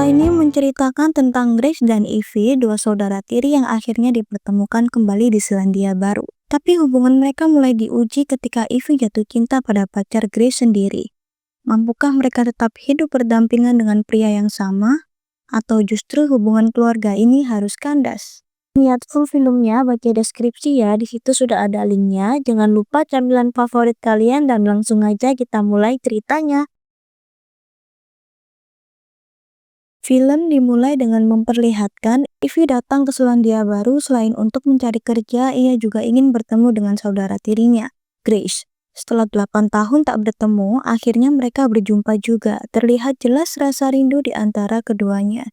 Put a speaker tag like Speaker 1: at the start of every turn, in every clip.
Speaker 1: Cerita ini menceritakan tentang Grace dan Ivy, dua saudara tiri yang akhirnya dipertemukan kembali di Selandia Baru. Tapi hubungan mereka mulai diuji ketika Ivy jatuh cinta pada pacar Grace sendiri. Mampukah mereka tetap hidup berdampingan dengan pria yang sama? Atau justru hubungan keluarga ini harus kandas? Lihat full filmnya, baca deskripsi ya, di situ sudah ada linknya. Jangan lupa camilan favorit kalian dan langsung aja kita mulai ceritanya. Film dimulai dengan memperlihatkan Ivy datang ke Selandia Baru. Selain untuk mencari kerja, ia juga ingin bertemu dengan saudara tirinya, Grace. Setelah 8 tahun tak bertemu, akhirnya mereka berjumpa juga. Terlihat jelas rasa rindu di antara keduanya.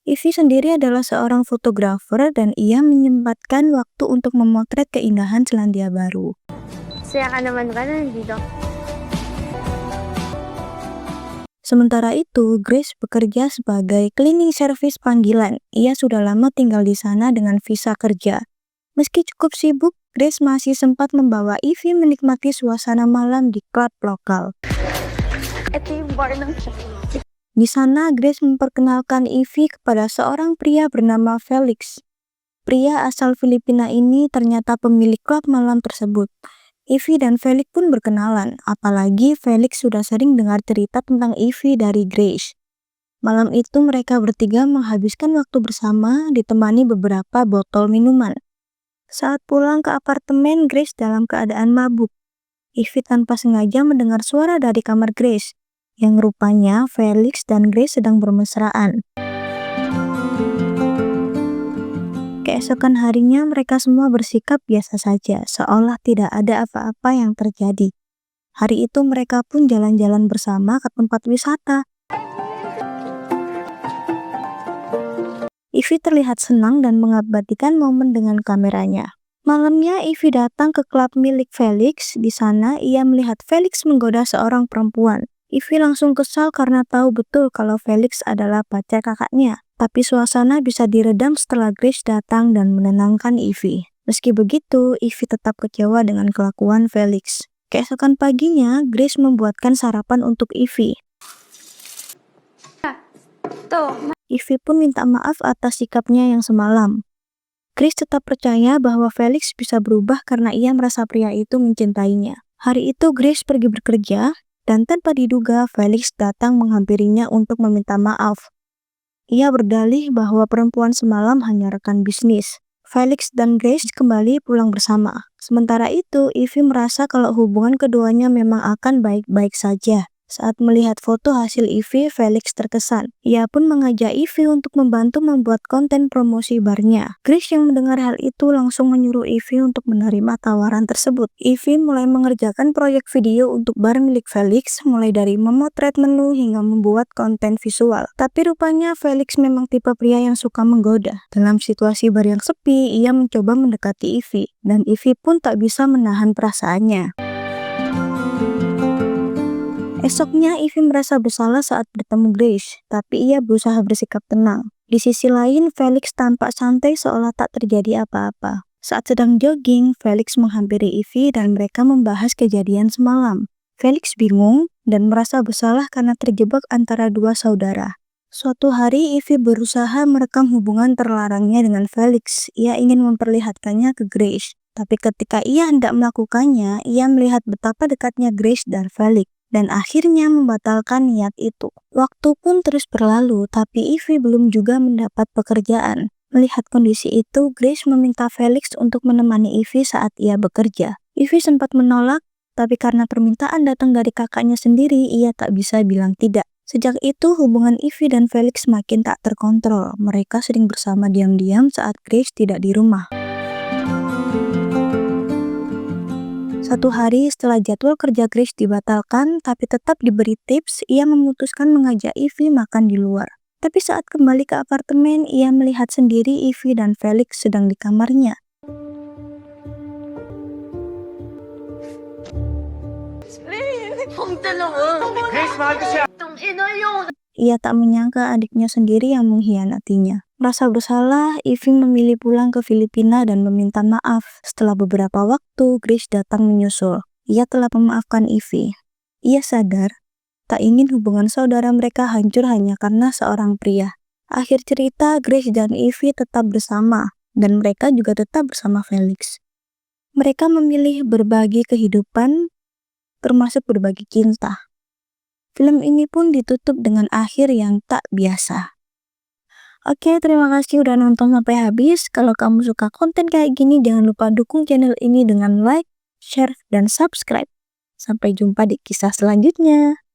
Speaker 1: Ivy sendiri adalah seorang fotografer dan ia menyempatkan waktu untuk memotret keindahan Selandia Baru. Sementara itu, Grace bekerja sebagai cleaning service panggilan. Ia sudah lama tinggal di sana dengan visa kerja. Meski cukup sibuk, Grace masih sempat membawa Ivy menikmati suasana malam di klub lokal. Di sana, Grace memperkenalkan Ivy kepada seorang pria bernama Felix. Pria asal Filipina ini ternyata pemilik klub malam tersebut. Ivy dan Felix pun berkenalan, apalagi Felix sudah sering dengar cerita tentang Ivy dari Grace. Malam itu mereka bertiga menghabiskan waktu bersama, ditemani beberapa botol minuman. Saat pulang ke apartemen, Grace dalam keadaan mabuk. Ivy tanpa sengaja mendengar suara dari kamar Grace, yang rupanya Felix dan Grace sedang bermesraan. Keesokan harinya mereka semua bersikap biasa saja, seolah tidak ada apa-apa yang terjadi. Hari itu mereka pun jalan-jalan bersama ke tempat wisata. Ivy terlihat senang dan mengabadikan momen dengan kameranya. Malamnya Ivy datang ke klub milik Felix. Di sana ia melihat Felix menggoda seorang perempuan. Ivy langsung kesal karena tahu betul kalau Felix adalah pacar kakaknya. Tapi suasana bisa diredam setelah Grace datang dan menenangkan Ivy. Meski begitu, Ivy tetap kecewa dengan kelakuan Felix. Keesokan paginya, Grace membuatkan sarapan untuk Ivy. Ivy pun minta maaf atas sikapnya yang semalam. Grace tetap percaya bahwa Felix bisa berubah karena ia merasa pria itu mencintainya. Hari itu Grace pergi bekerja, dan tanpa diduga Felix datang menghampirinya untuk meminta maaf. Ia berdalih bahwa perempuan semalam hanya rekan bisnis. Felix dan Grace kembali pulang bersama. Sementara itu, Ivy merasa kalau hubungan keduanya memang akan baik-baik saja. Saat melihat foto hasil Ivy, Felix terkesan. Ia pun mengajak Ivy untuk membantu membuat konten promosi barnya. Grace yang mendengar hal itu langsung menyuruh Ivy untuk menerima tawaran tersebut. Ivy mulai mengerjakan proyek video untuk bar milik Felix, mulai dari memotret menu hingga membuat konten visual. Tapi rupanya Felix memang tipe pria yang suka menggoda. Dalam situasi bar yang sepi, ia mencoba mendekati Ivy, dan Ivy pun tak bisa menahan perasaannya. Esoknya, Ivy merasa bersalah saat bertemu Grace, tapi ia berusaha bersikap tenang. Di sisi lain, Felix tampak santai seolah tak terjadi apa-apa. Saat sedang jogging, Felix menghampiri Ivy dan mereka membahas kejadian semalam. Felix bingung dan merasa bersalah karena terjebak antara dua saudara. Suatu hari, Ivy berusaha merekam hubungan terlarangnya dengan Felix. Ia ingin memperlihatkannya ke Grace. Tapi ketika ia hendak melakukannya, ia melihat betapa dekatnya Grace dan Felix. Dan akhirnya membatalkan niat itu. Waktu pun terus berlalu, tapi Ivy belum juga mendapat pekerjaan. Melihat kondisi itu, Grace meminta Felix untuk menemani Ivy saat ia bekerja. Ivy sempat menolak, tapi karena permintaan datang dari kakaknya sendiri, ia tak bisa bilang tidak. Sejak itu, hubungan Ivy dan Felix makin tak terkontrol. Mereka sering bersama diam-diam saat Grace tidak di rumah. Satu hari setelah jadwal kerja Grace dibatalkan, tapi tetap diberi tips, ia memutuskan mengajak Ivy makan di luar. Tapi saat kembali ke apartemen, ia melihat sendiri Ivy dan Felix sedang di kamarnya. Ia tak menyangka adiknya sendiri yang mengkhianatinya. Merasa bersalah, Ivy memilih pulang ke Filipina dan meminta maaf. Setelah beberapa waktu, Grace datang menyusul. Ia telah memaafkan Ivy. Ia sadar tak ingin hubungan saudara mereka hancur hanya karena seorang pria. Akhir cerita, Grace dan Ivy tetap bersama, dan mereka juga tetap bersama Felix. Mereka memilih berbagi kehidupan, termasuk berbagi cinta. Film ini pun ditutup dengan akhir yang tak biasa. Oke, terima kasih udah nonton sampai habis. Kalau kamu suka konten kayak gini, jangan lupa dukung channel ini dengan like, share, dan subscribe. Sampai jumpa di kisah selanjutnya.